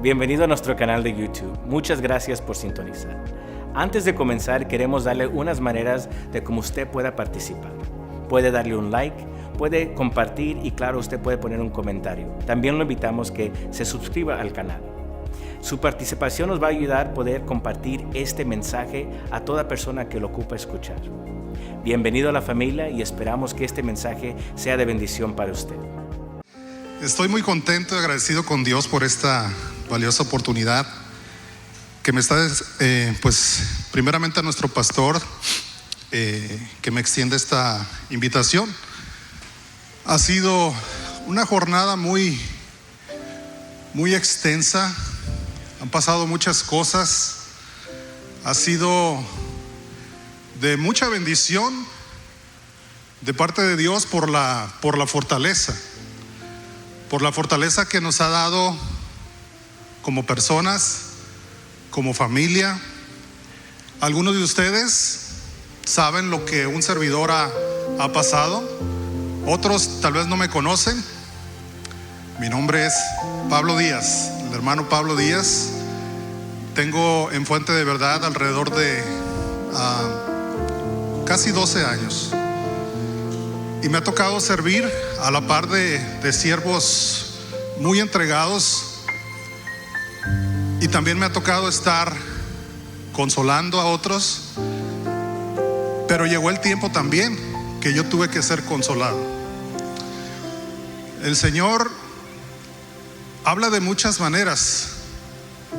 Bienvenido a nuestro canal de YouTube. Muchas gracias por sintonizar. Antes de comenzar, queremos darle unas maneras de cómo usted pueda participar. Puede darle un like, puede compartir y claro, usted puede poner un comentario. También lo invitamos que se suscriba al canal. Su participación nos va a ayudar a poder compartir este mensaje a toda persona que lo ocupa escuchar. Bienvenido a la familia y esperamos que este mensaje sea de bendición para usted. Estoy muy contento y agradecido con Dios por esta valiosa oportunidad que me está, primeramente a nuestro pastor que me extiende esta invitación. Ha sido una jornada muy extensa, han pasado muchas cosas, ha sido de mucha bendición de parte de Dios por la fortaleza que nos ha dado como personas, como familia. Algunos de ustedes saben lo que un servidor ha pasado, otros tal vez no me conocen. Mi nombre es Pablo Díaz, el hermano Pablo Díaz. Tengo en Fuente de Verdad alrededor de casi 12 años y me ha tocado servir a la par de siervos muy entregados. Y también me ha tocado estar consolando a otros, pero llegó el tiempo también que yo tuve que ser consolado. El Señor habla de muchas maneras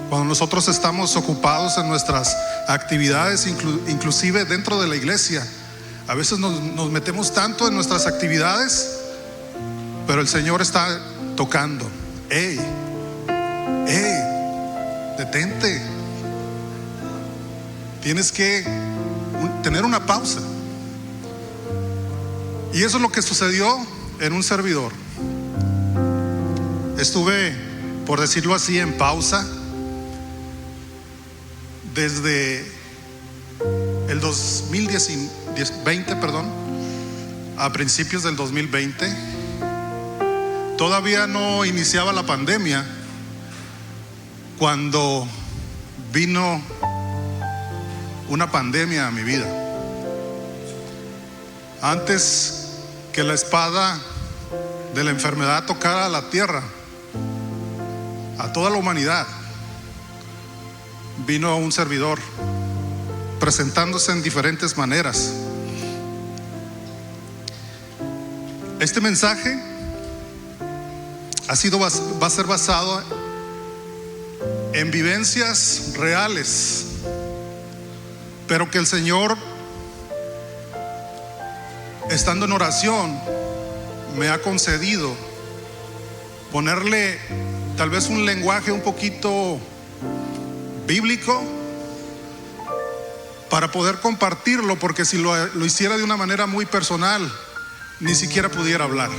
cuando nosotros estamos ocupados en nuestras actividades, inclusive dentro de la iglesia. A veces nos metemos tanto en nuestras actividades, pero el Señor está tocando. ¡Ey! Detente. Tienes que tener una pausa. Y eso es lo que sucedió en un servidor. Estuve, por decirlo así, en pausa desde el 2020, a principios del 2020. Todavía no iniciaba la pandemia cuando vino una pandemia a mi vida. Antes que la espada de la enfermedad tocara a la tierra, a toda la humanidad, vino un servidor presentándose en diferentes maneras. Este mensaje va a ser basado en vivencias reales, pero que el Señor, estando en oración, me ha concedido ponerle tal vez un lenguaje un poquito bíblico para poder compartirlo, porque si lo hiciera de una manera muy personal, ni siquiera pudiera hablar.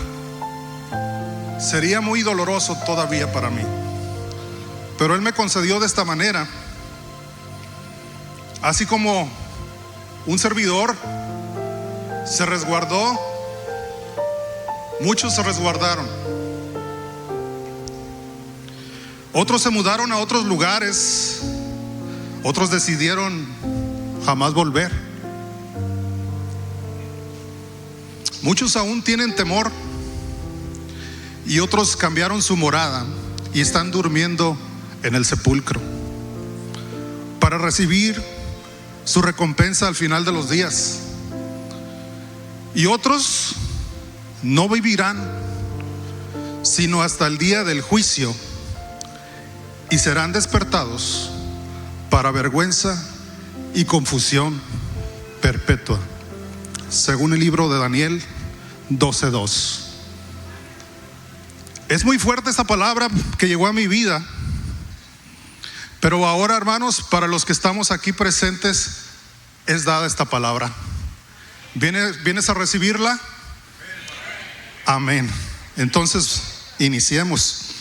Sería muy doloroso todavía para mí. Pero Él me concedió de esta manera. Así como un servidor se resguardó, muchos se resguardaron. Otros se mudaron a otros lugares. Otros decidieron jamás volver. Muchos aún tienen temor y otros cambiaron su morada y están durmiendo en el sepulcro para recibir su recompensa al final de los días. Y otros no vivirán sino hasta el día del juicio y serán despertados para vergüenza y confusión perpetua, según el libro de Daniel 12:2. Es muy fuerte esta palabra que llegó a mi vida. Pero ahora, hermanos, para los que estamos aquí presentes, es dada esta palabra. ¿Vienes a recibirla? Amén. Entonces, iniciemos.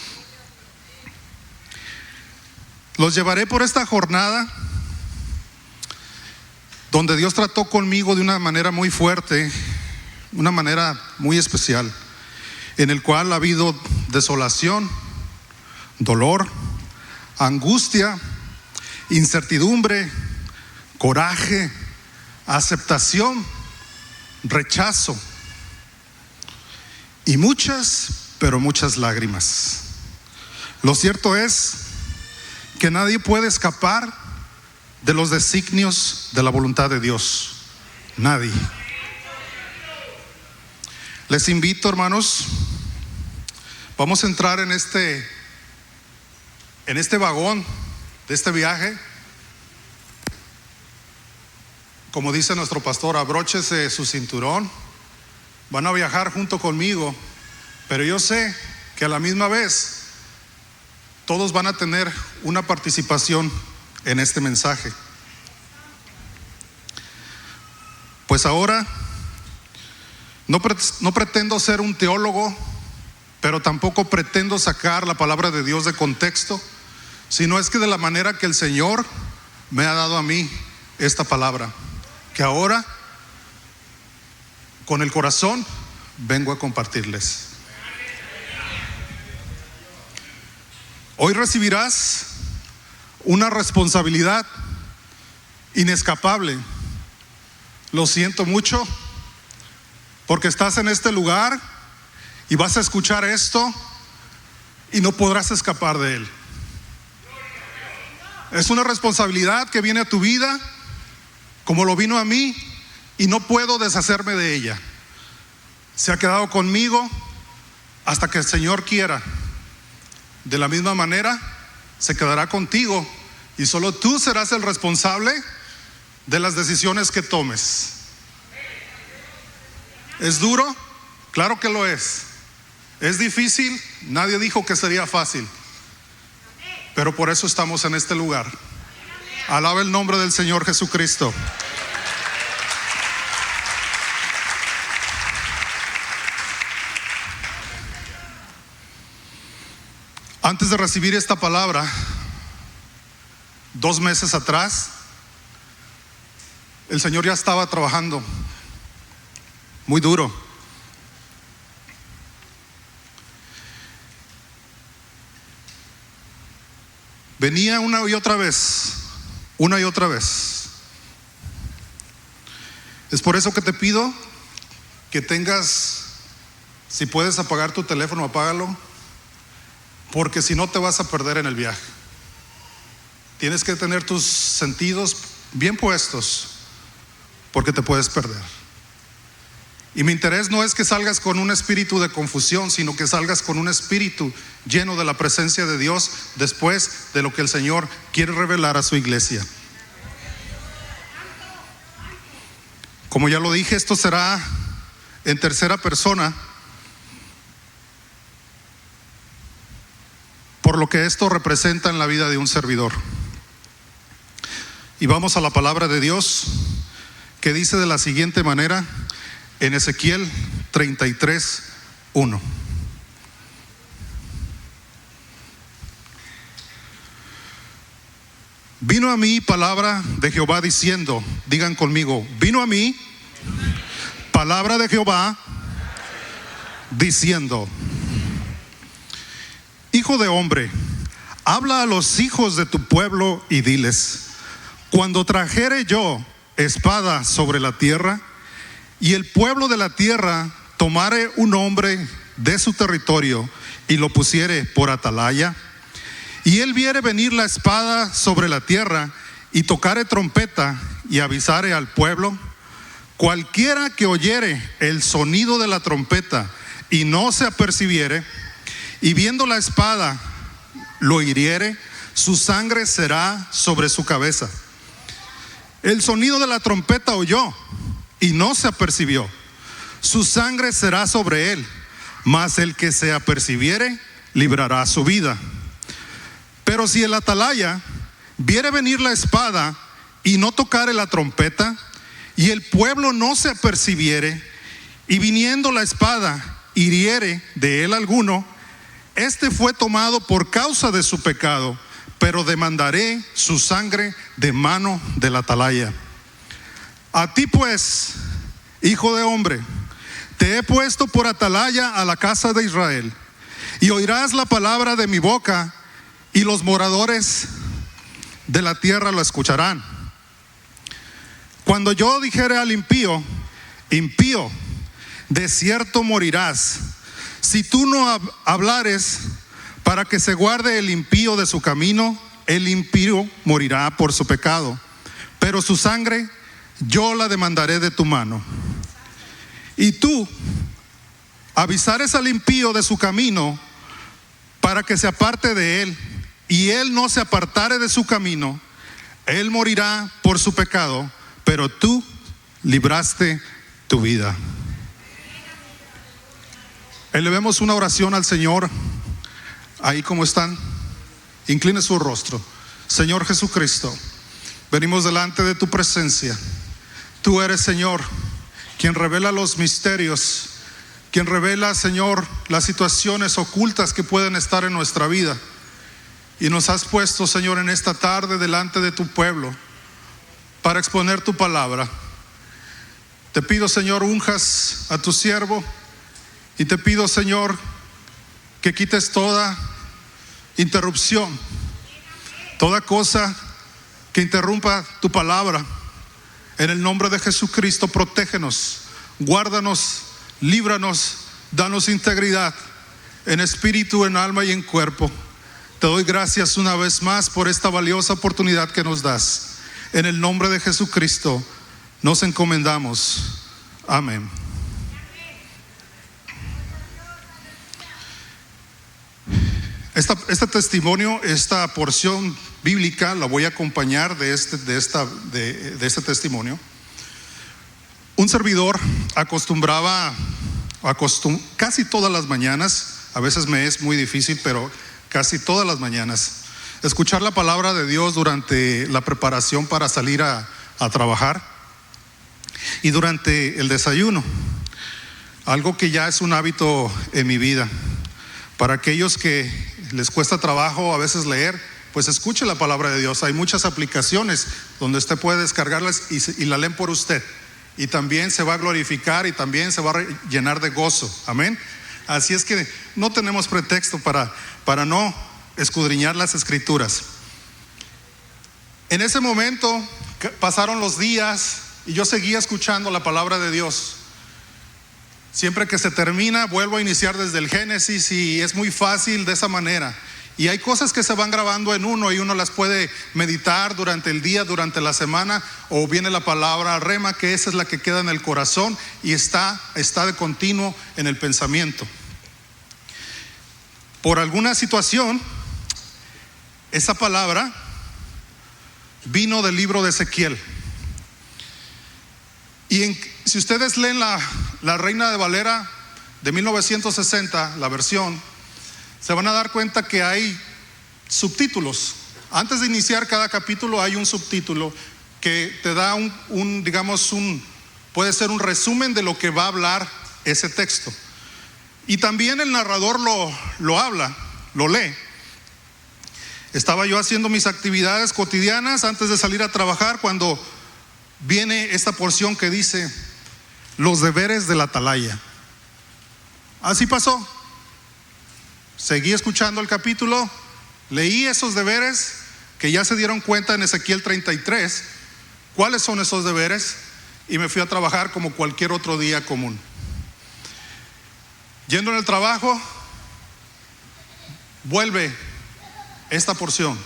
Los llevaré por esta jornada donde Dios trató conmigo de una manera muy fuerte, una manera muy especial, en el cual ha habido desolación, dolor, angustia, incertidumbre, coraje, aceptación, rechazo y muchas, pero muchas lágrimas. Lo cierto es que nadie puede escapar de los designios de la voluntad de Dios. Nadie. Les invito, hermanos, vamos a entrar en este vagón de este viaje. Como dice nuestro pastor, abróchese su cinturón. Van a viajar junto conmigo, pero yo sé que a la misma vez todos van a tener una participación en este mensaje. Pues ahora no pretendo ser un teólogo, pero tampoco pretendo sacar la palabra de Dios de contexto, sino es que de la manera que el Señor me ha dado a mí esta palabra, que ahora con el corazón vengo a compartirles. Hoy recibirás una responsabilidad inescapable. Lo siento mucho porque estás en este lugar y vas a escuchar esto y no podrás escapar de él. Es una responsabilidad que viene a tu vida como lo vino a mí y no puedo deshacerme de ella. Se ha quedado conmigo hasta que el Señor quiera. De la misma manera se quedará contigo y solo tú serás el responsable de las decisiones que tomes. ¿Es duro? Claro que lo es. ¿Es difícil? Nadie dijo que sería fácil. Pero por eso estamos en este lugar. Alaba el nombre del Señor Jesucristo. Antes de recibir esta palabra, 2 meses atrás, el Señor ya estaba trabajando muy duro. Venía una y otra vez. Es por eso que te pido que tengas, si puedes apagar tu teléfono, apágalo, porque si no te vas a perder en el viaje. Tienes que tener tus sentidos bien puestos, porque te puedes perder. Y mi interés no es que salgas con un espíritu de confusión, sino que salgas con un espíritu lleno de la presencia de Dios después de lo que el Señor quiere revelar a su iglesia. Como ya lo dije, esto será en tercera persona, por lo que esto representa en la vida de un servidor. Y vamos a la palabra de Dios, que dice de la siguiente manera en Ezequiel 33:1. Vino a mí palabra de Jehová diciendo, digan conmigo, vino a mí palabra de Jehová diciendo: Hijo de hombre, habla a los hijos de tu pueblo y diles: cuando trajere yo espada sobre la tierra, y el pueblo de la tierra tomare un hombre de su territorio y lo pusiere por atalaya, y él viere venir la espada sobre la tierra, y tocare trompeta y avisare al pueblo, cualquiera que oyere el sonido de la trompeta y no se apercibiere, y viendo la espada lo hiriere, su sangre será sobre su cabeza. El sonido de la trompeta oyó y no se apercibió, su sangre será sobre él, mas el que se apercibiere librará su vida. Pero si el atalaya viere venir la espada y no tocare la trompeta, y el pueblo no se apercibiere, y viniendo la espada hiriere de él alguno, este fue tomado por causa de su pecado, pero demandaré su sangre de mano del atalaya. A ti pues, hijo de hombre, te he puesto por atalaya a la casa de Israel, y oirás la palabra de mi boca, y los moradores de la tierra lo escucharán. Cuando yo dijere al impío, impío, de cierto morirás, si tú no hablares para que se guarde el impío de su camino, el impío morirá por su pecado, pero su sangre yo la demandaré de tu mano. Y tú avisares al impío de su camino para que se aparte de él, y él no se apartare de su camino, él morirá por su pecado, pero tú libraste tu vida. Elevemos una oración al Señor. Ahí como están, incline su rostro. Señor Jesucristo, venimos delante de tu presencia. Tú eres, Señor, quien revela los misterios, quien revela, Señor, las situaciones ocultas que pueden estar en nuestra vida. Y nos has puesto, Señor, en esta tarde delante de tu pueblo para exponer tu palabra. Te pido, Señor, unjas a tu siervo, y te pido, Señor, que quites toda interrupción, toda cosa que interrumpa tu palabra. En el nombre de Jesucristo, protégenos, guárdanos, líbranos, danos integridad en espíritu, en alma y en cuerpo. Te doy gracias una vez más por esta valiosa oportunidad que nos das. En el nombre de Jesucristo nos encomendamos. Amén. Este testimonio, esta porción bíblica la voy a acompañar de este testimonio. Un servidor acostumbraba casi todas las mañanas, a veces me es muy difícil, pero casi todas las mañanas, escuchar la palabra de Dios durante la preparación para salir a trabajar y durante el desayuno, algo que ya es un hábito en mi vida. Para aquellos que les cuesta trabajo a veces leer, pues escuche la palabra de Dios. Hay muchas aplicaciones donde usted puede descargarlas y la leen por usted, y también se va a glorificar y también se va a llenar de gozo. Amén. Así es que no tenemos pretexto para no escudriñar las escrituras. En ese momento pasaron los días y yo seguía escuchando la palabra de Dios. Siempre que se termina, vuelvo a iniciar desde el Génesis, y es muy fácil de esa manera. Y hay cosas que se van grabando en uno y uno las puede meditar durante el día, durante la semana, o viene la palabra rema, que esa es la que queda en el corazón y está de continuo en el pensamiento. Por alguna situación, esa palabra vino del libro de Ezequiel. Y si ustedes leen la Reina de Valera de 1960, la versión, se van a dar cuenta que hay subtítulos. Antes de iniciar cada capítulo hay un subtítulo que te da puede ser un resumen de lo que va a hablar ese texto. Y también el narrador lo habla, lo lee. Estaba yo haciendo mis actividades cotidianas antes de salir a trabajar cuando viene esta porción que dice: los deberes de la atalaya. Así pasó. Seguí escuchando el capítulo, leí esos deberes que ya se dieron cuenta en Ezequiel 33, cuáles son esos deberes, y me fui a trabajar como cualquier otro día común. Yendo en el trabajo, vuelve esta porción.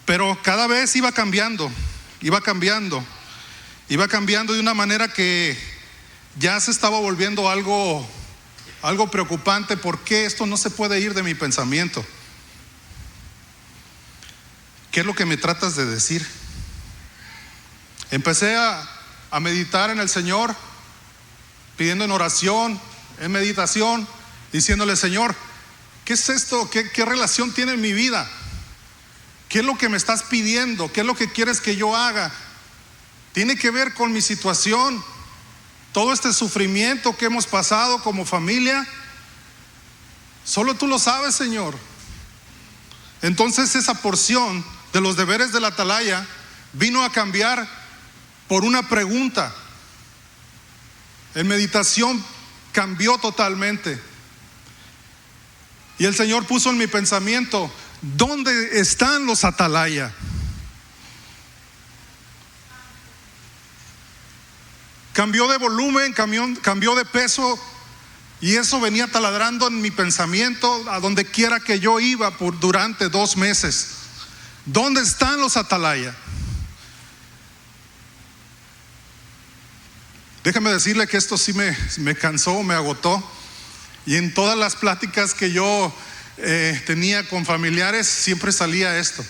Pero cada vez iba cambiando de una manera que ya se estaba volviendo algo preocupante. Porque esto no se puede ir de mi pensamiento. ¿Qué es lo que me tratas de decir? Empecé a meditar en el Señor, pidiendo en oración, en meditación, diciéndole: Señor, ¿qué es esto? ¿Qué relación tiene en mi vida? ¿Qué es lo que me estás pidiendo? ¿Qué es lo que quieres que yo haga? Tiene que ver con mi situación, todo este sufrimiento que hemos pasado como familia. Solo tú lo sabes, Señor. Entonces esa porción de los deberes de la atalaya vino a cambiar por una pregunta. En meditación cambió totalmente. Y el Señor puso en mi pensamiento: ¿dónde están los atalaya? Cambió de volumen, cambió de peso, y eso venía taladrando en mi pensamiento a donde quiera que yo iba durante 2 meses. ¿Dónde están los atalaya? Déjeme decirle que esto sí me cansó, me agotó. Y en todas las pláticas que yo tenía con familiares, siempre salía esto.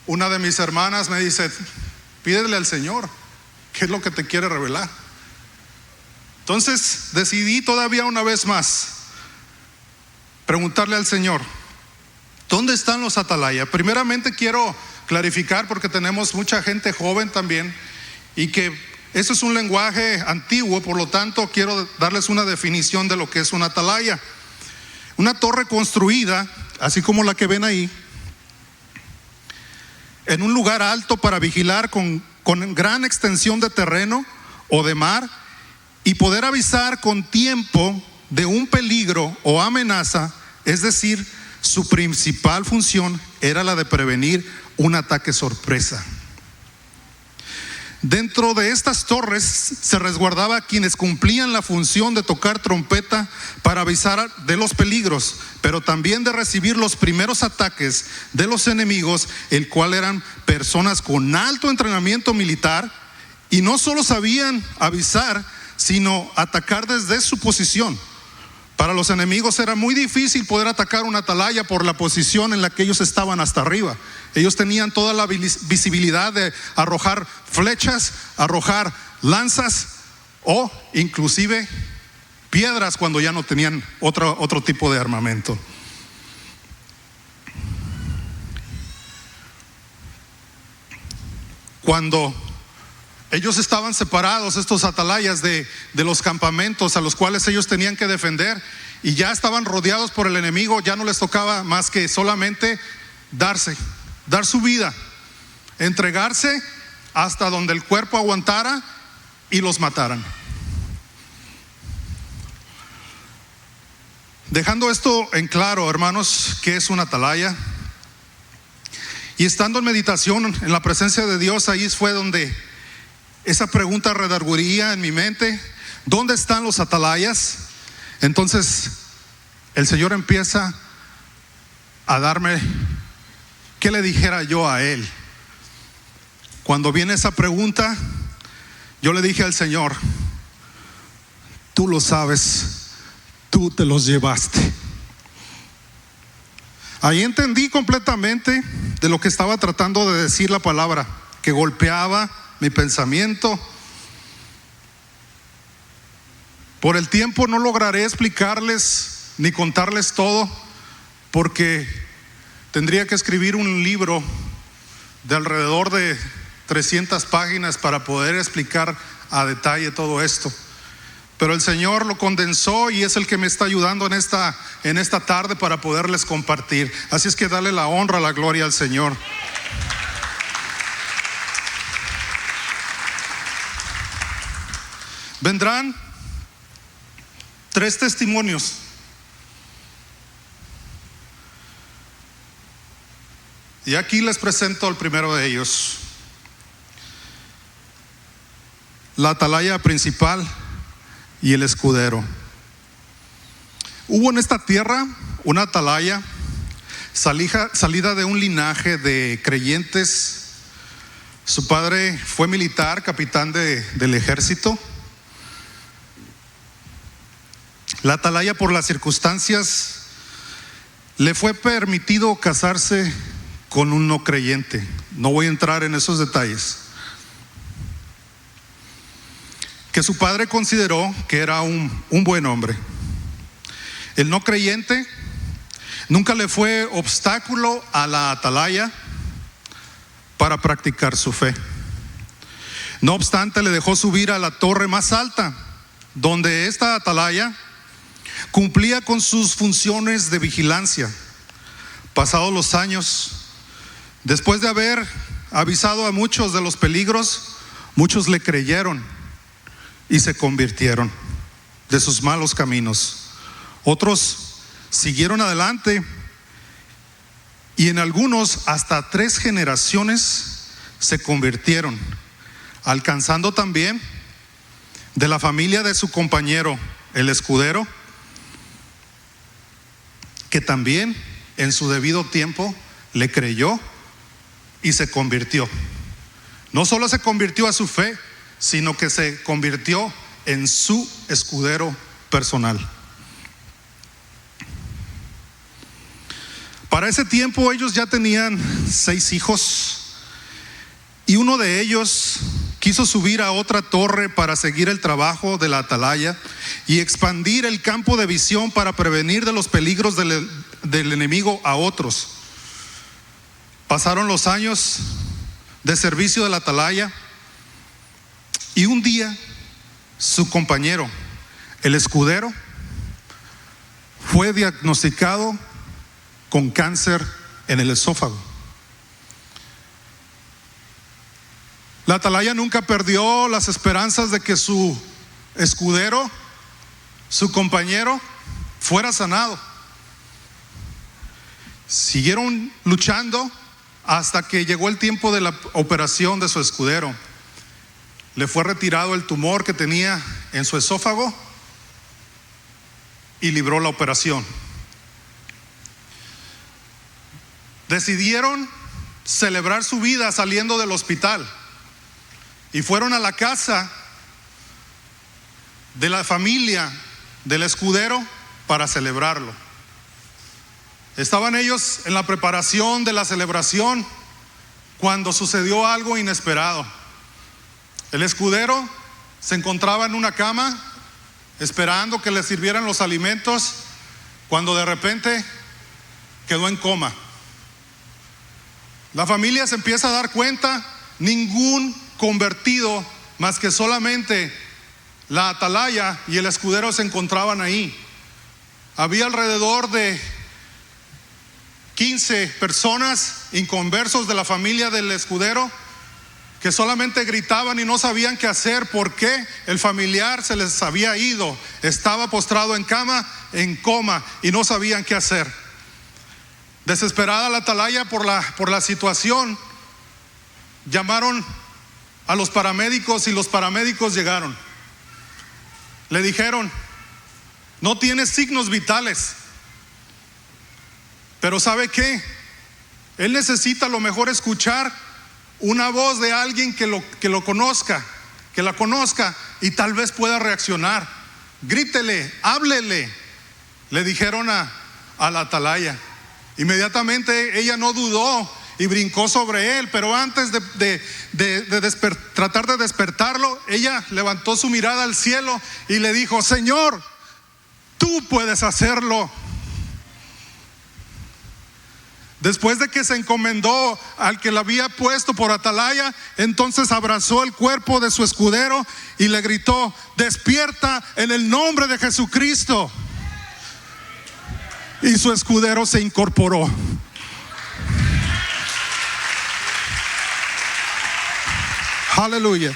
Una de mis hermanas me dice: pídele al Señor, ¿qué es lo que te quiere revelar? Entonces decidí todavía una vez más preguntarle al Señor: ¿dónde están los atalaya? Primeramente quiero clarificar, porque tenemos mucha gente joven también, y que eso es un lenguaje antiguo, por lo tanto quiero darles una definición de lo que es una atalaya. Una torre construida, así como la que ven ahí, en un lugar alto para vigilar con gran extensión de terreno o de mar, y poder avisar con tiempo de un peligro o amenaza. Es decir, su principal función era la de prevenir un ataque sorpresa. Dentro de estas torres se resguardaba a quienes cumplían la función de tocar trompeta para avisar de los peligros, pero también de recibir los primeros ataques de los enemigos, el cual eran personas con alto entrenamiento militar, y no solo sabían avisar, sino atacar desde su posición. Para los enemigos era muy difícil poder atacar una atalaya por la posición en la que ellos estaban hasta arriba. Ellos tenían toda la visibilidad de arrojar flechas, arrojar lanzas o inclusive piedras cuando ya no tenían otro tipo de armamento. Cuando ellos estaban separados, estos atalayas, de los campamentos a los cuales ellos tenían que defender, y ya estaban rodeados por el enemigo, ya no les tocaba más que solamente dar su vida, entregarse hasta donde el cuerpo aguantara y los mataran. Dejando esto en claro, hermanos, ¿qué es una atalaya? Y estando en meditación en la presencia de Dios, ahí fue donde esa pregunta redarguía en mi mente: ¿dónde están los atalayas? Entonces el Señor empieza a darme qué le dijera yo a Él. Cuando viene esa pregunta, yo le dije al Señor: tú lo sabes, tú te los llevaste. Ahí entendí completamente de lo que estaba tratando de decir la palabra, que golpeaba mi pensamiento. Por el tiempo no lograré explicarles ni contarles todo, porque tendría que escribir un libro de alrededor de 300 páginas para poder explicar a detalle todo esto. Pero el Señor lo condensó y es el que me está ayudando en esta tarde para poderles compartir. Así es que dale la honra, la gloria al Señor. Vendrán 3 testimonios. Y aquí les presento el primero de ellos. La atalaya principal y el escudero. Hubo en esta tierra una atalaya salida de un linaje de creyentes. Su padre fue militar, capitán del ejército. La atalaya, por las circunstancias, le fue permitido casarse con un no creyente. No voy a entrar en esos detalles. Que su padre consideró que era un buen hombre. El no creyente nunca le fue obstáculo a la atalaya para practicar su fe. No obstante, le dejó subir a la torre más alta, donde esta atalaya cumplía con sus funciones de vigilancia. Pasados los años, después de haber avisado a muchos de los peligros, muchos le creyeron y se convirtieron de sus malos caminos. Otros siguieron adelante y en algunos hasta 3 generaciones se convirtieron, alcanzando también de la familia de su compañero, el escudero, que también en su debido tiempo le creyó y se convirtió. No solo se convirtió a su fe, sino que se convirtió en su escudero personal. Para ese tiempo ellos ya tenían 6 hijos y uno de ellos quiso subir a otra torre para seguir el trabajo de la atalaya y expandir el campo de visión para prevenir de los peligros del enemigo a otros. Pasaron los años de servicio de la atalaya y un día su compañero, el escudero, fue diagnosticado con cáncer en el esófago. La atalaya nunca perdió las esperanzas de que su escudero, su compañero, fuera sanado. Siguieron luchando hasta que llegó el tiempo de la operación de su escudero. Le fue retirado el tumor que tenía en su esófago y libró la operación. Decidieron celebrar su vida saliendo del hospital y fueron a la casa de la familia del escudero para celebrarlo. Estaban ellos en la preparación de la celebración cuando sucedió algo inesperado. El escudero se encontraba en una cama esperando que le sirvieran los alimentos cuando de repente quedó en coma. La familia se empieza a dar cuenta, ningún convertido más que solamente la atalaya y el escudero se encontraban ahí. Había alrededor de 15 personas inconversos de la familia del escudero que solamente gritaban y no sabían qué hacer porque el familiar se les había ido, estaba postrado en cama, en coma, y no sabían qué hacer. Desesperada la atalaya por la situación, llamaron a los paramédicos y los paramédicos llegaron. Le dijeron: no tiene signos vitales, pero ¿sabe qué? Él necesita a lo mejor escuchar una voz de alguien que lo conozca, que la conozca y tal vez pueda reaccionar. Grítele, háblele, le dijeron a la atalaya. Inmediatamente ella no dudó y brincó sobre él, pero antes de tratar de despertarlo, ella levantó su mirada al cielo y le dijo: Señor, tú puedes hacerlo. Después de que se encomendó al que la había puesto por atalaya, entonces abrazó el cuerpo de su escudero y le gritó: despierta en el nombre de Jesucristo. Y su escudero se incorporó. Aleluya.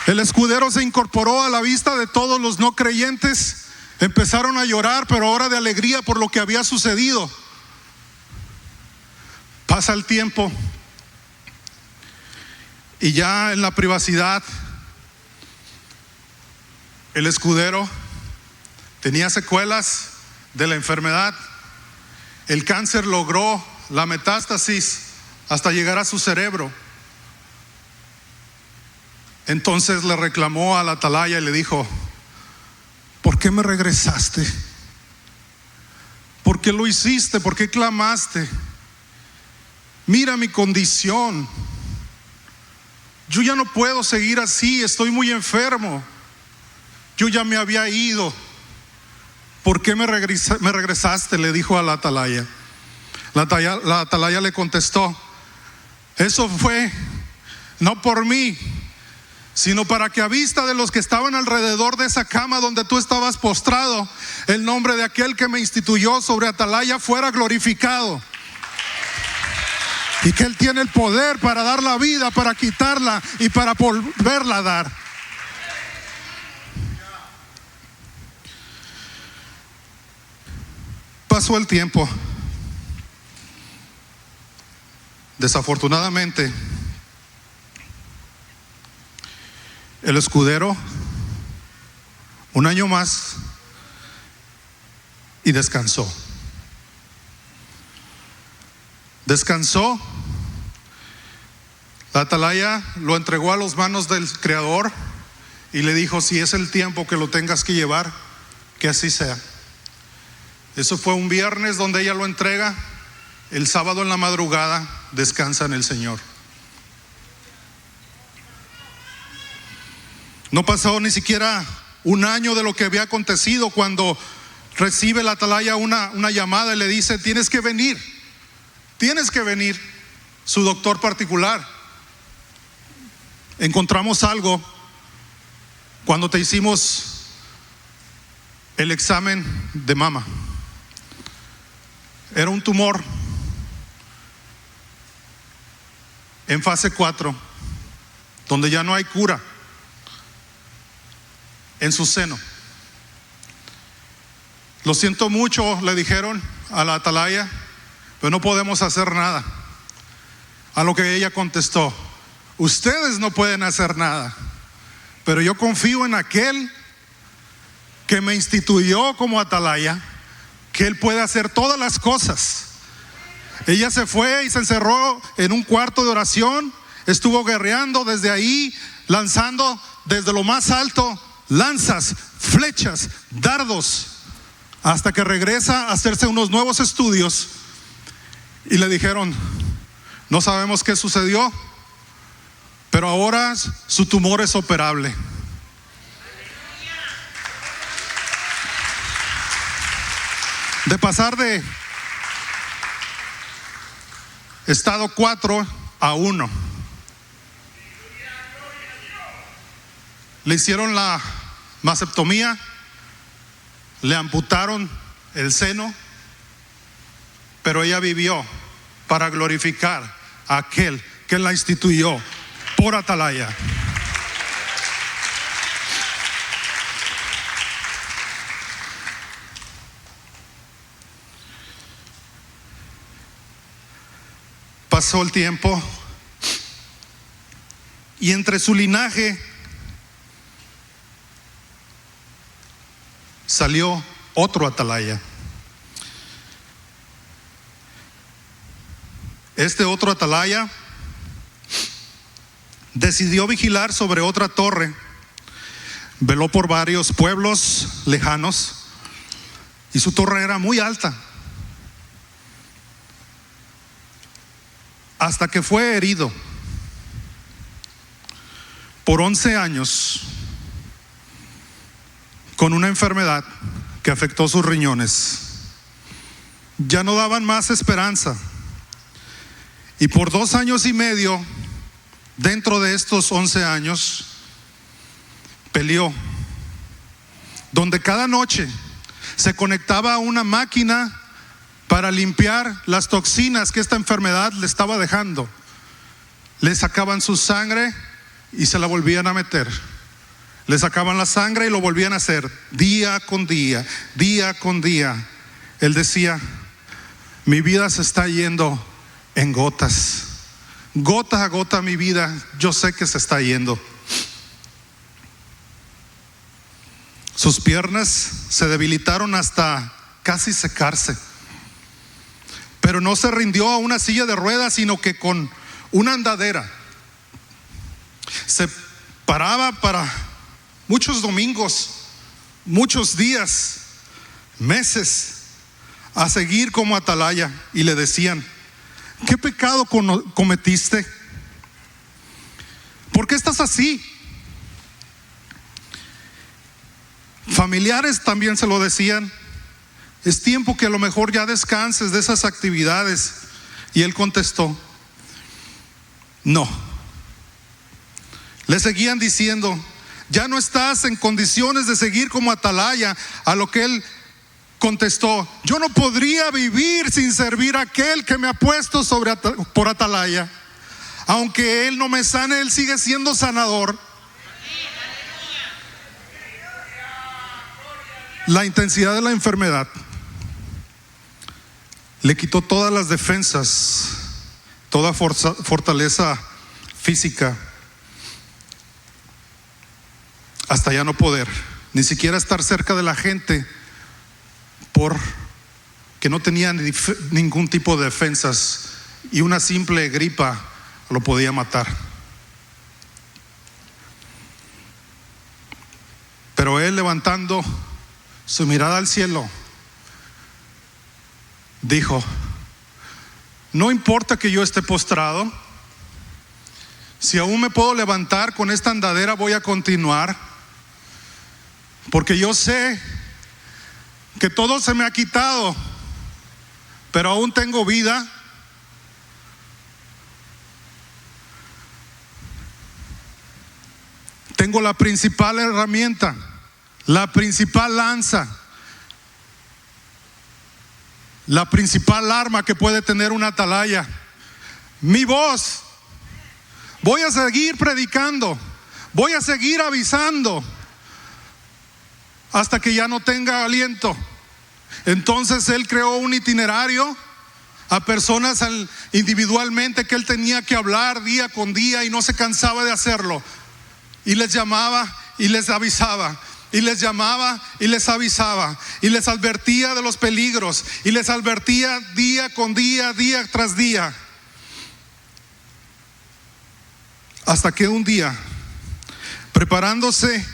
El escudero se incorporó a la vista de todos los no creyentes. Empezaron a llorar, pero ahora de alegría por lo que había sucedido. Pasa el tiempo y ya en la privacidad, el escudero tenía secuelas de la enfermedad. El cáncer logró la metástasis hasta llegar a su cerebro. Entonces le reclamó a la atalaya y le dijo: ¿por qué me regresaste? ¿Por qué lo hiciste? ¿Por qué clamaste? Mira mi condición. Yo ya no puedo seguir así, estoy muy enfermo. Yo ya me había ido. ¿Por qué me regresaste? Le dijo a la atalaya. La atalaya le contestó: eso fue no por mí, sino para que a vista de los que estaban alrededor de esa cama donde tú estabas postrado, el nombre de aquel que me instituyó sobre atalaya fuera glorificado. Y que Él tiene el poder para dar la vida, para quitarla y para volverla a dar. Pasó el tiempo. Desafortunadamente, el escudero, un año más, y descansó. Descansó. La atalaya lo entregó a las manos del Creador y le dijo: si es el tiempo que lo tengas que llevar, que así sea. Eso fue un viernes donde ella lo entrega. El sábado en la madrugada descansa en el Señor. No pasó ni siquiera un año de lo que había acontecido cuando recibe la atalaya una llamada y le dice: tienes que venir, su doctor particular. Encontramos algo cuando te hicimos el examen de mama. Era un tumor en fase 4, donde ya no hay cura, en su seno. Lo siento mucho, le dijeron a la atalaya, pero no podemos hacer nada. A lo que ella contestó: ustedes no pueden hacer nada, pero yo confío en aquel que me instituyó como atalaya, que Él puede hacer todas las cosas. Ella se fue y se encerró en un cuarto de oración, estuvo guerreando desde ahí, lanzando desde lo más alto lanzas, flechas, dardos, hasta que regresa a hacerse unos nuevos estudios y le dijeron: no sabemos qué sucedió, pero ahora su tumor es operable. De pasar de estado 4 a 1, le hicieron la mastectomía, le amputaron el seno, pero ella vivió para glorificar a aquel que la instituyó por atalaya. Pasó el tiempo y entre su linaje salió otro atalaya. Este otro atalaya decidió vigilar sobre otra torre. Veló por varios pueblos lejanos y su torre era muy alta, hasta que fue herido por 11 años con una enfermedad que afectó sus riñones. Ya no daban más esperanza, y por 2 años y medio, dentro de estos 11 años, peleó, donde cada noche se conectaba a una máquina para limpiar las toxinas que esta enfermedad le estaba dejando. Le sacaban su sangre y se la volvían a meter. Le sacaban la sangre y lo volvían a hacer día con día, día con día. Él decía: mi vida se está yendo en gotas. Gota a gota mi vida, yo sé que se está yendo. Sus piernas se debilitaron hasta casi secarse. Pero no se rindió a una silla de ruedas, sino que con una andadera se paraba para muchos domingos, muchos días, meses, a seguir como atalaya. Y le decían: ¿qué pecado cometiste? ¿Por qué estás así? Familiares también se lo decían: es tiempo que a lo mejor ya descanses de esas actividades. Y él contestó: no. Le seguían diciendo: ya no estás en condiciones de seguir como atalaya. A lo que él contestó: yo no podría vivir sin servir a aquel que me ha puesto por atalaya. Aunque él no me sane, él sigue siendo sanador. La intensidad de la enfermedad le quitó todas las defensas, toda fortaleza física, hasta ya no poder, ni siquiera estar cerca de la gente, porque no tenía ningún tipo de defensas, y una simple gripa lo podía matar. Pero él, levantando su mirada al cielo, dijo: no importa que yo esté postrado, si aún me puedo levantar con esta andadera, voy a continuar, porque yo sé que todo se me ha quitado, pero aún tengo vida. Tengo la principal herramienta, la principal lanza, la principal arma que puede tener una atalaya: mi voz. Voy a seguir predicando, voy a seguir avisando hasta que ya no tenga aliento. Entonces él creó un itinerario a personas individualmente que él tenía que hablar día con día, y no se cansaba de hacerlo. Y les llamaba y les avisaba, y les llamaba y les avisaba, y les advertía de los peligros, y les advertía día con día, día tras día, hasta que un día, preparándose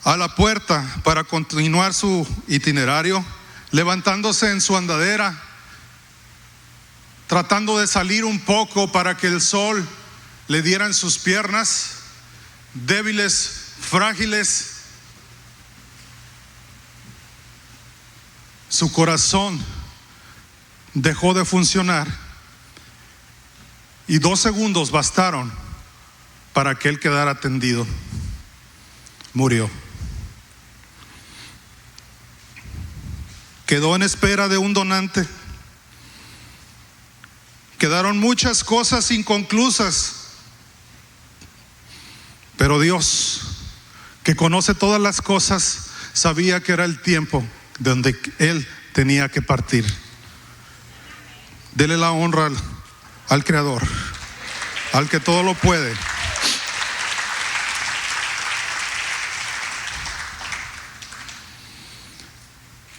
a la puerta para continuar su itinerario, levantándose en su andadera, tratando de salir un poco para que el sol le diera en sus piernas, débiles, frágiles, su corazón dejó de funcionar, y 2 segundos bastaron para que él quedara tendido. Murió. Quedó en espera de un donante. Quedaron muchas cosas inconclusas, pero Dios, que conoce todas las cosas, sabía que era el tiempo donde él tenía que partir. Dele la honra al Creador, al que todo lo puede.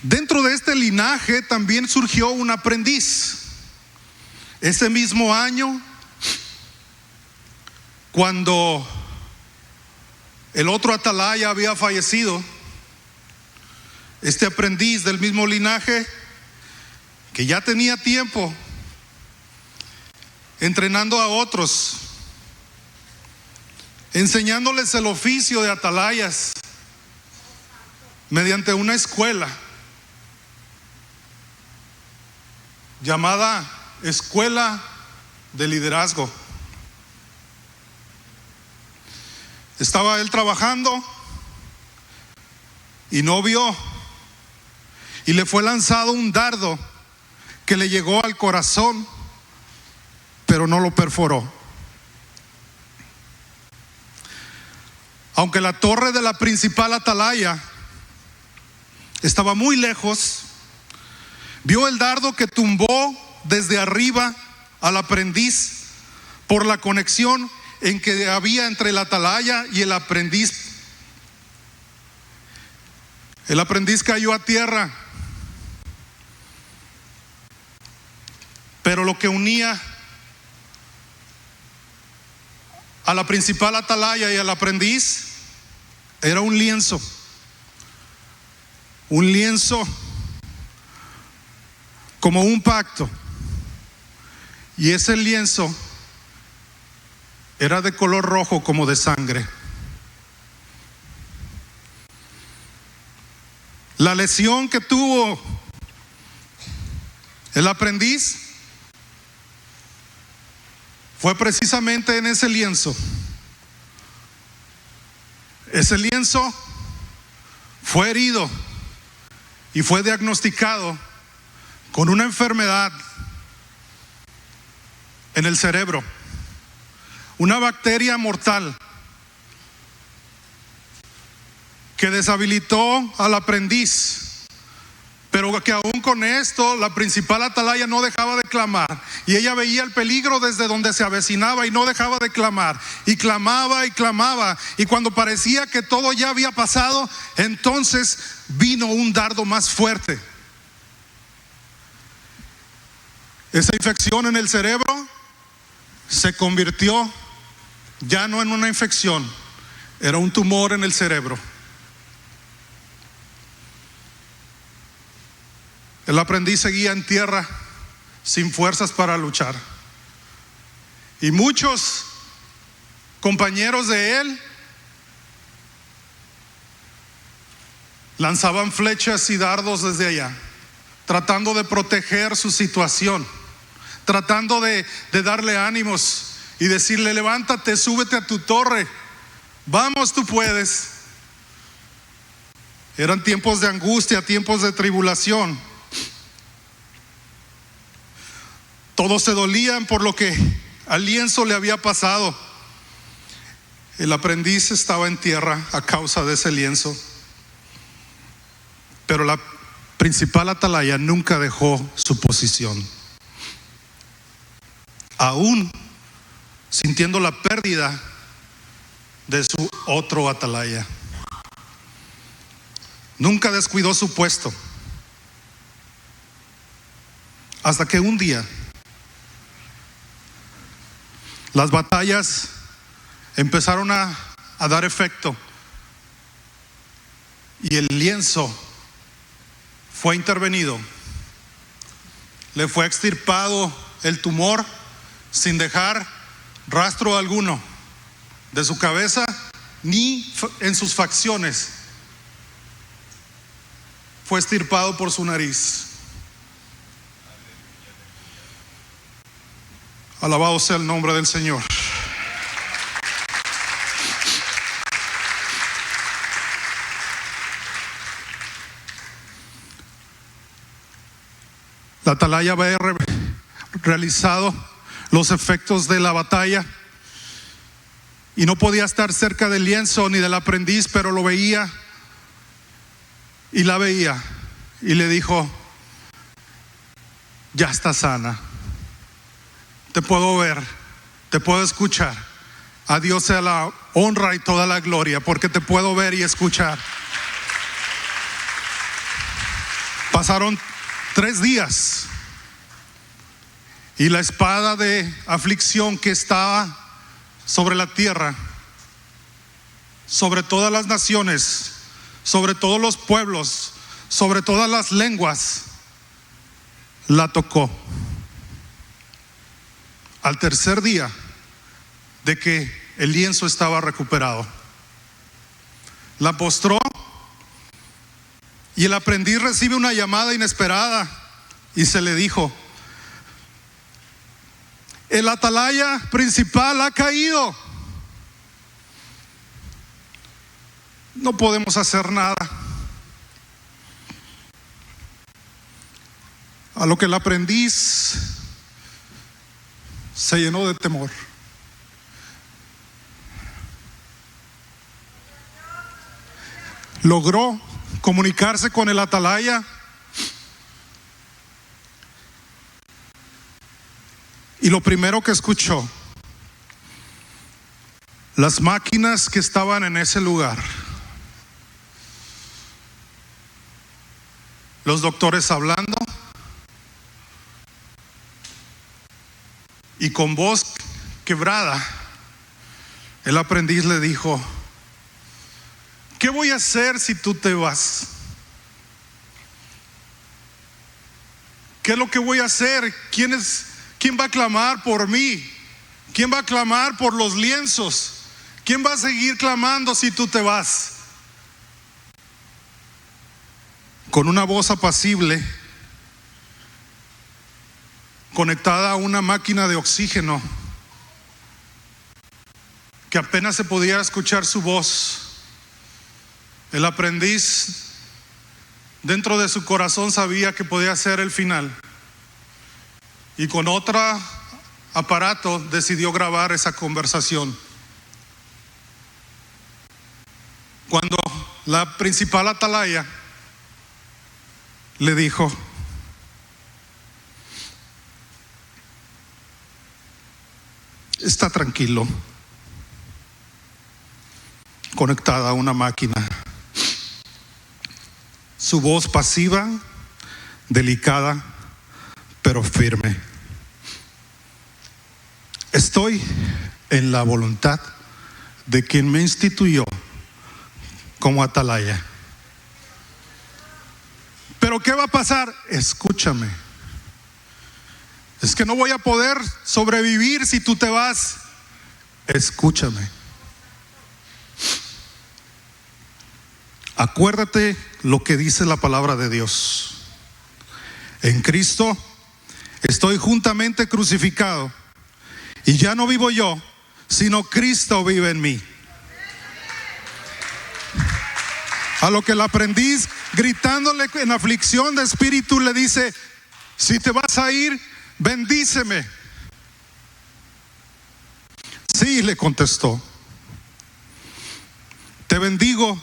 Dentro de este linaje también surgió un aprendiz. Ese mismo año, cuando el otro atalaya había fallecido, este aprendiz del mismo linaje, que ya tenía tiempo entrenando a otros, enseñándoles el oficio de atalayas mediante una escuela llamada Escuela de Liderazgo. Estaba él trabajando y no vio, y le fue lanzado un dardo que le llegó al corazón, pero no lo perforó. Aunque la torre de la principal atalaya estaba muy lejos, vio el dardo que tumbó desde arriba al aprendiz por la conexión en que había entre el atalaya y el aprendiz. El aprendiz cayó a tierra, pero lo que unía a la principal atalaya y al aprendiz era un lienzo como un pacto, y ese lienzo era de color rojo como de sangre. La lesión que tuvo el aprendiz fue precisamente en ese lienzo. Ese lienzo fue herido y fue diagnosticado con una enfermedad en el cerebro, una bacteria mortal que deshabilitó al aprendiz, Pero que aún con esto, la principal atalaya no dejaba de clamar. Y ella veía el peligro desde donde se avecinaba y no dejaba de clamar. Y clamaba y clamaba. Y cuando parecía que todo ya había pasado, entonces vino un dardo más fuerte. Esa infección en el cerebro se convirtió ya no en una infección, era un tumor en el cerebro. El aprendiz seguía en tierra sin fuerzas para luchar. Y muchos compañeros de él lanzaban flechas y dardos desde allá, tratando de proteger su situación, tratando de darle ánimos y decirle: levántate, súbete a tu torre, vamos, tú puedes. Eran tiempos de angustia, tiempos de tribulación. Todos se dolían por lo que al lienzo le había pasado. El aprendiz estaba en tierra a causa de ese lienzo. Pero la principal atalaya nunca dejó su posición. Aún sintiendo la pérdida de su otro atalaya, nunca descuidó su puesto. Hasta que un día las batallas empezaron a dar efecto y el lienzo fue intervenido. Le fue extirpado el tumor sin dejar rastro alguno de su cabeza ni en sus facciones. Fue extirpado por su nariz. Alabado sea el nombre del Señor. La atalaya había realizado los efectos de la batalla y no podía estar cerca del lienzo ni del aprendiz, pero lo veía y la veía y le dijo: ya está sana. Te puedo ver, te puedo escuchar. A Dios sea la honra y toda la gloria, porque te puedo ver y escuchar. Pasaron 3 días y la espada de aflicción que estaba sobre la tierra, sobre todas las naciones, sobre todos los pueblos, sobre todas las lenguas, la tocó. Al tercer día de que el lienzo estaba recuperado, la postró y el aprendiz recibe una llamada inesperada y se le dijo: el atalaya principal ha caído. No podemos hacer nada. A lo que el aprendiz se llenó de temor. Logró comunicarse con el atalaya y lo primero que escuchó, las máquinas que estaban en ese lugar, los doctores hablando y con voz quebrada, el aprendiz le dijo: ¿qué voy a hacer si tú te vas? ¿Qué es lo que voy a hacer? ¿Quién va a clamar por mí? ¿Quién va a clamar por los lienzos? ¿Quién va a seguir clamando si tú te vas? Con una voz apacible, conectada a una máquina de oxígeno, que apenas se podía escuchar su voz, el aprendiz dentro de su corazón sabía que podía ser el final, y con otro aparato decidió grabar esa conversación. Cuando la principal atalaya le dijo: está tranquilo, conectada a una máquina. Su voz pasiva, delicada, pero firme: estoy en la voluntad de quien me instituyó como atalaya. Pero ¿qué va a pasar? Escúchame. Es que no voy a poder sobrevivir si tú te vas. Escúchame. Acuérdate lo que dice la palabra de Dios. En Cristo estoy juntamente crucificado, y ya no vivo yo, sino Cristo vive en mí. A lo que el aprendiz, gritándole en aflicción de espíritu, le dice: si te vas a ir, bendíceme. Sí, le contestó: te bendigo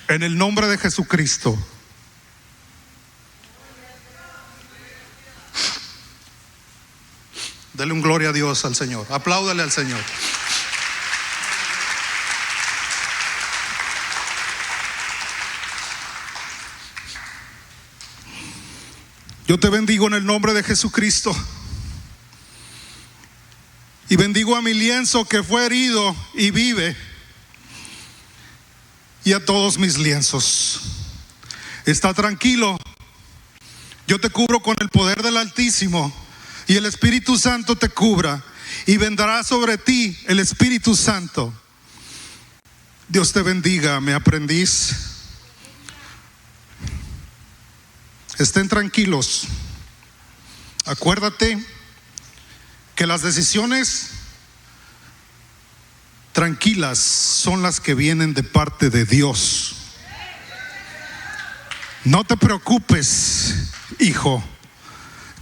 en el nombre de Jesucristo. Dele un gloria a Dios al Señor. Apláudale al Señor. Yo te bendigo en el nombre de Jesucristo. Y bendigo a mi lienzo que fue herido y vive, y a todos mis lienzos. Está tranquilo. Yo te cubro con el poder del Altísimo, y el Espíritu Santo te cubra, y vendrá sobre ti el Espíritu Santo. Dios te bendiga, mi aprendiz. Estén tranquilos. Acuérdate que las decisiones tranquilas son las que vienen de parte de Dios. No te preocupes, hijo.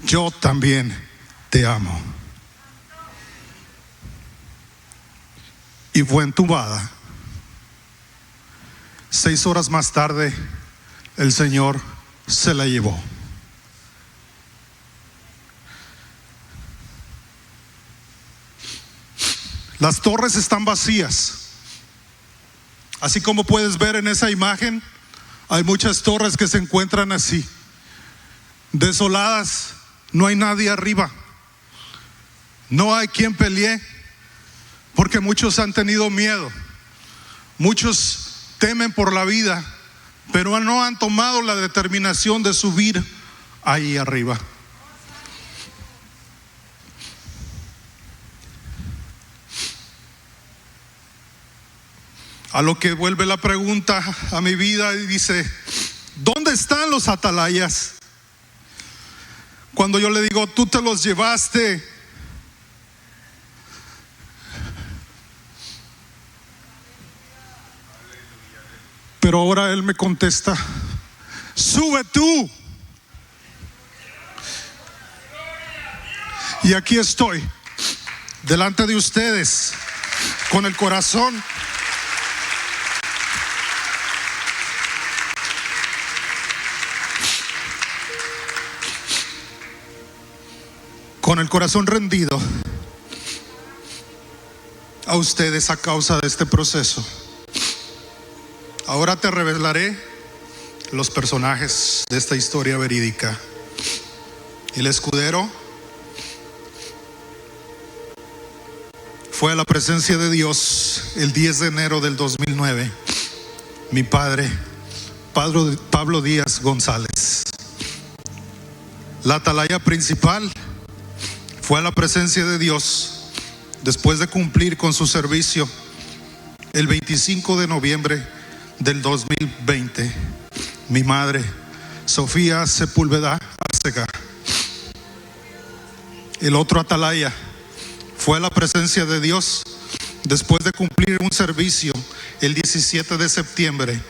Yo también te amo. Y fue entubada. 6 horas más tarde, el Señor se la llevó. Las torres están vacías. Así como puedes ver en esa imagen, hay muchas torres que se encuentran así, desoladas. No hay nadie arriba. No hay quien pelee, porque muchos han tenido miedo. Muchos temen por la vida, pero no han tomado la determinación de subir ahí arriba. A lo que vuelve la pregunta a mi vida y dice: ¿dónde están los atalayas? Cuando yo le digo: tú te los llevaste. Pero ahora él me contesta: sube tú. Y aquí estoy, delante de ustedes, con el corazón rendido a ustedes a causa de este proceso. Ahora te revelaré los personajes de esta historia verídica. El escudero fue a la presencia de Dios el 10 de enero del 2009. Mi padre, Pablo Díaz González. La atalaya principal fue a la presencia de Dios después de cumplir con su servicio el 25 de noviembre del 2020. Mi madre, Sofía Sepúlveda Arcega. El otro atalaya fue a la presencia de Dios después de cumplir un servicio el 17 de septiembre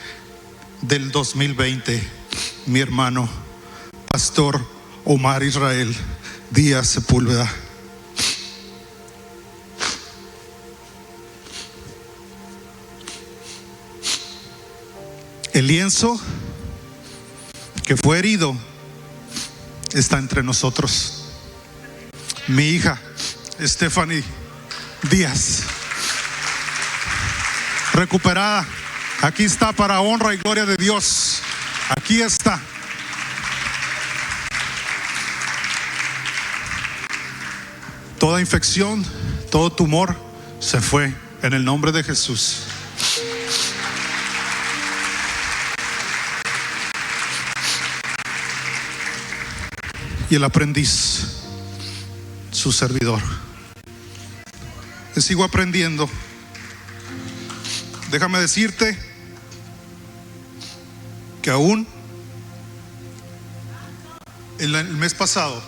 del 2020. Mi hermano, Pastor Omar Israel Díaz Sepúlveda. El lienzo que fue herido, está entre nosotros. Mi hija, Stephanie Díaz, recuperada, aquí está para honra y gloria de Dios. Aquí está. Toda infección, todo tumor se fue en el nombre de Jesús. Y el aprendiz, su servidor. Sigo aprendiendo. Déjame decirte que aún el mes pasado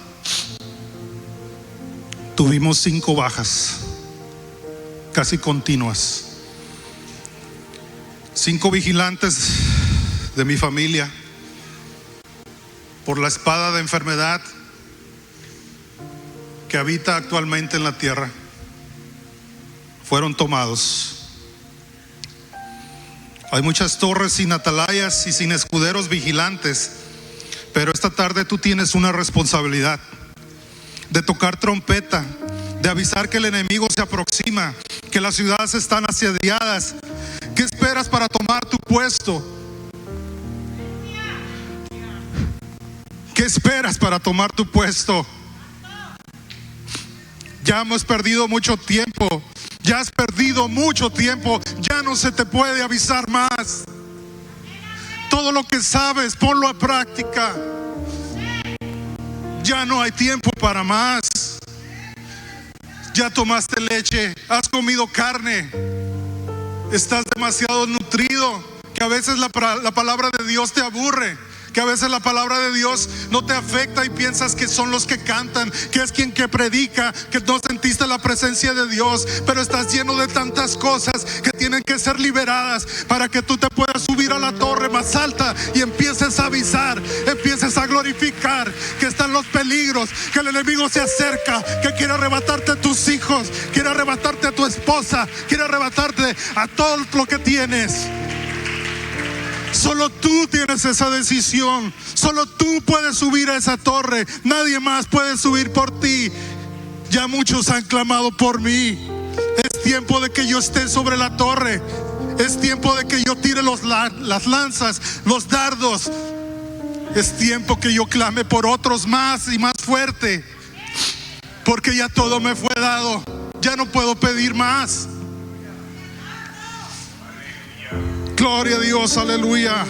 tuvimos 5 bajas casi continuas. 5 vigilantes de mi familia por la espada de enfermedad que habita actualmente en la tierra fueron tomados. Hay muchas torres sin atalayas y sin escuderos vigilantes, pero esta tarde tú tienes una responsabilidad de tocar trompeta, de avisar que el enemigo se aproxima, que las ciudades están asediadas. ¿Qué esperas para tomar tu puesto? ¿Qué esperas para tomar tu puesto? Ya hemos perdido mucho tiempo. Ya has perdido mucho tiempo. Ya no se te puede avisar más. Todo lo que sabes, ponlo a práctica. Ya no hay tiempo para más. Ya tomaste leche, has comido carne, estás demasiado nutrido, que a veces la palabra de Dios te aburre, que a veces la palabra de Dios no te afecta y piensas que son los que cantan, que es quien que predica, que no sentiste la presencia de Dios, pero estás lleno de tantas cosas que tienen que ser liberadas para que tú te puedas subir a la torre más alta y empieces a avisar, empieces a glorificar que están los peligros, que el enemigo se acerca, que quiere arrebatarte a tus hijos, quiere arrebatarte a tu esposa, quiere arrebatarte a todo lo que tienes. Solo tú tienes esa decisión. Solo tú puedes subir a esa torre. Nadie más puede subir por ti. Ya muchos han clamado por mí. Es tiempo de que yo esté sobre la torre. Es tiempo de que yo tire las lanzas, los dardos. Es tiempo que yo clame por otros más y más fuerte. Porque ya todo me fue dado. Ya no puedo pedir más. Gloria a Dios, aleluya.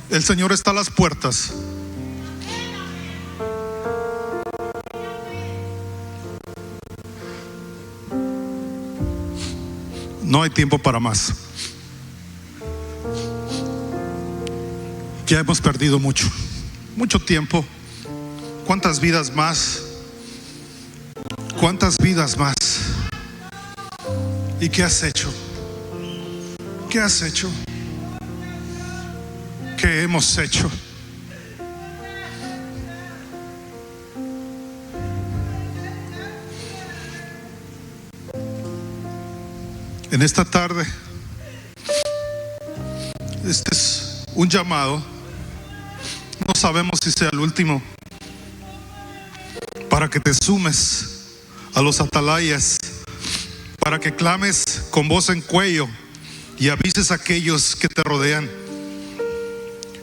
El Señor está a las puertas. No hay tiempo para más. Ya hemos perdido mucho tiempo. ¿Cuántas vidas más? ¿Cuántas vidas más? ¿Y qué has hecho? ¿Qué has hecho? ¿Qué hemos hecho? En esta tarde, este es un llamado. No sabemos si sea el último, para que te sumes a los atalayas, para que clames con voz en cuello y avises a aquellos que te rodean.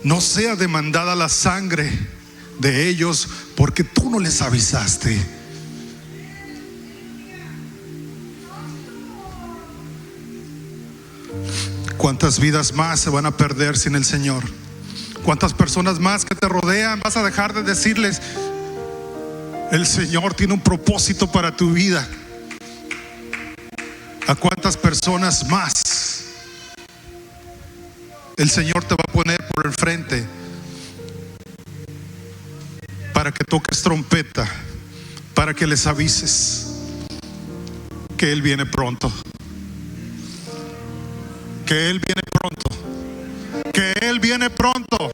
No sea demandada la sangre de ellos porque tú no les avisaste. ¿Cuántas vidas más se van a perder sin el Señor? ¿Cuántas personas más que te rodean vas a dejar de decirles: el Señor tiene un propósito para tu vida? ¿A cuántas personas más el Señor te va a poner por el frente para que toques trompeta, para que les avises que Él viene pronto? Que Él viene pronto. Que Él viene pronto.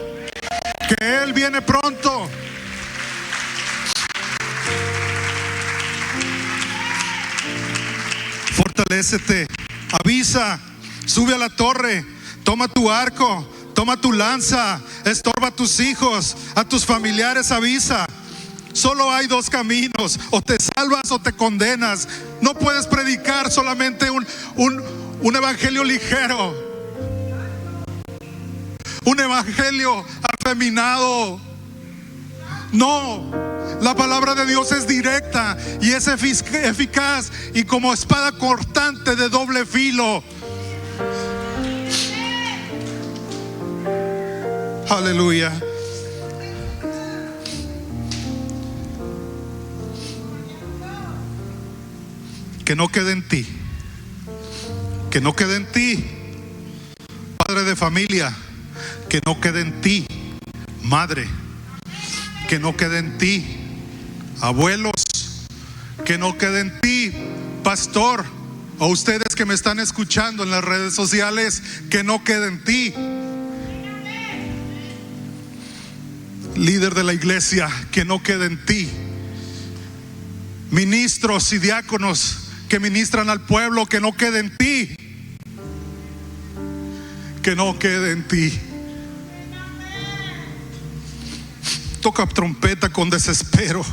Que Él viene pronto. fortalécete, avisa, sube a la torre, toma tu arco, toma tu lanza, estorba a tus hijos, a tus familiares, avisa. Solo hay dos caminos: o te salvas o te condenas. No puedes predicar solamente un evangelio ligero, un evangelio afeminado. No, la palabra de Dios es directa y es eficaz y como espada cortante de doble filo. Aleluya. Que no quede en ti, que no quede en ti, padre de familia, que no quede en ti, madre, que no quede en ti, abuelos, que no quede en ti, pastor, o ustedes que me están escuchando en las redes sociales, que no quede en ti, líder de la iglesia, que no quede en ti, ministros y diáconos que ministran al pueblo, que no quede en ti, que no quede en ti. Toca trompeta con desespero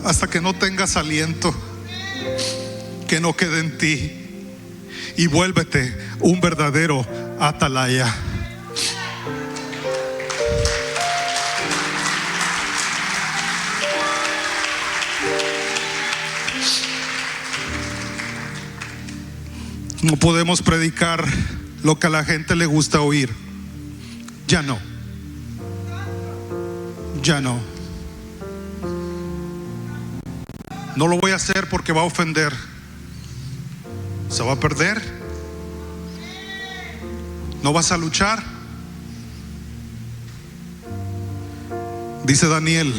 hasta que no tengas aliento, que no quede en ti, y vuélvete un verdadero atalaya. No podemos predicar lo que a la gente le gusta oír. Ya no. Ya no. No lo voy a hacer porque va a ofender. ¿Se va a perder? ¿No vas a luchar? Dice Daniel,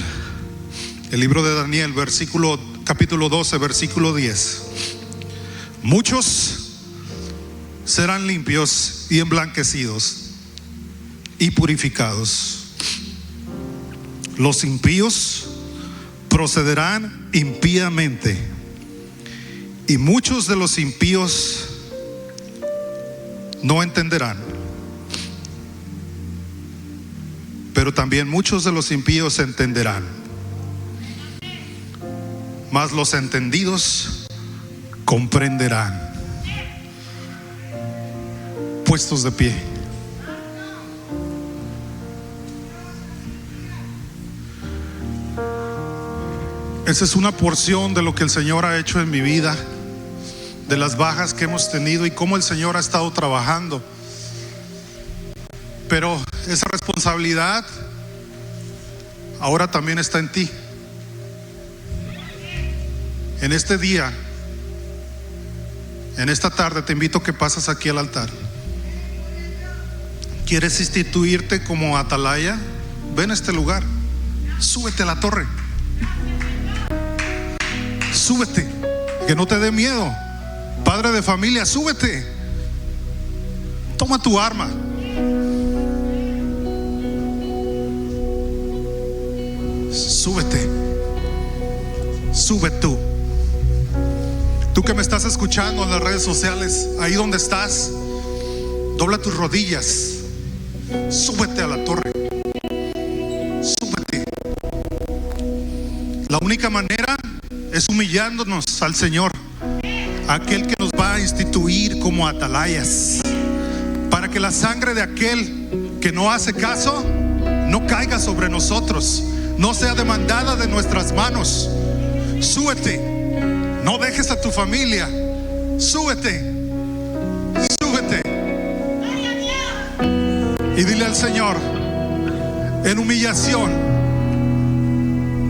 el libro de Daniel, capítulo 12, versículo 10. Muchos serán limpios y emblanquecidos y purificados. Los impíos procederán impíamente, y muchos de los impíos no entenderán. Pero también muchos de los impíos entenderán. Mas los entendidos comprenderán. Puestos de pie. Esa es una porción de lo que el Señor ha hecho en mi vida, de las bajas que hemos tenido y cómo el Señor ha estado trabajando. Pero esa responsabilidad ahora también está en ti. En este día, en esta tarde, te invito a que pases aquí al altar. ¿Quieres instituirte como atalaya? Ven a este lugar. Súbete a la torre. Súbete. Que no te dé miedo. Padre de familia, súbete. Toma tu arma. Súbete. Sube tú. Tú que me estás escuchando en las redes sociales, ahí donde estás, dobla tus rodillas. Súbete a la torre. Súbete. La única manera es humillándonos al Señor, aquel que nos va a instituir como atalayas, para que la sangre de aquel que no hace caso no caiga sobre nosotros, no sea demandada de nuestras manos. Súbete. No dejes a tu familia. Súbete. Súbete. Y dile al Señor en humillación,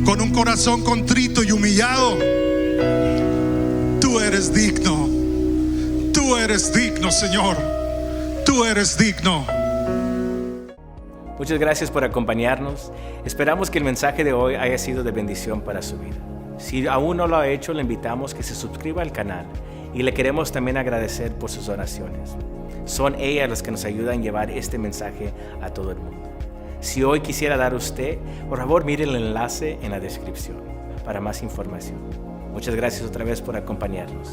con un corazón contrito y humillado: tú eres digno. Tú eres digno, Señor. Tú eres digno. Muchas gracias por acompañarnos. Esperamos que el mensaje de hoy haya sido de bendición para su vida. Si aún no lo ha hecho, le invitamos que se suscriba al canal y le queremos también agradecer por sus oraciones. Son ellas las que nos ayudan a llevar este mensaje a todo el mundo. Si hoy quisiera dar usted, por favor mire el enlace en la descripción para más información. Muchas gracias otra vez por acompañarnos.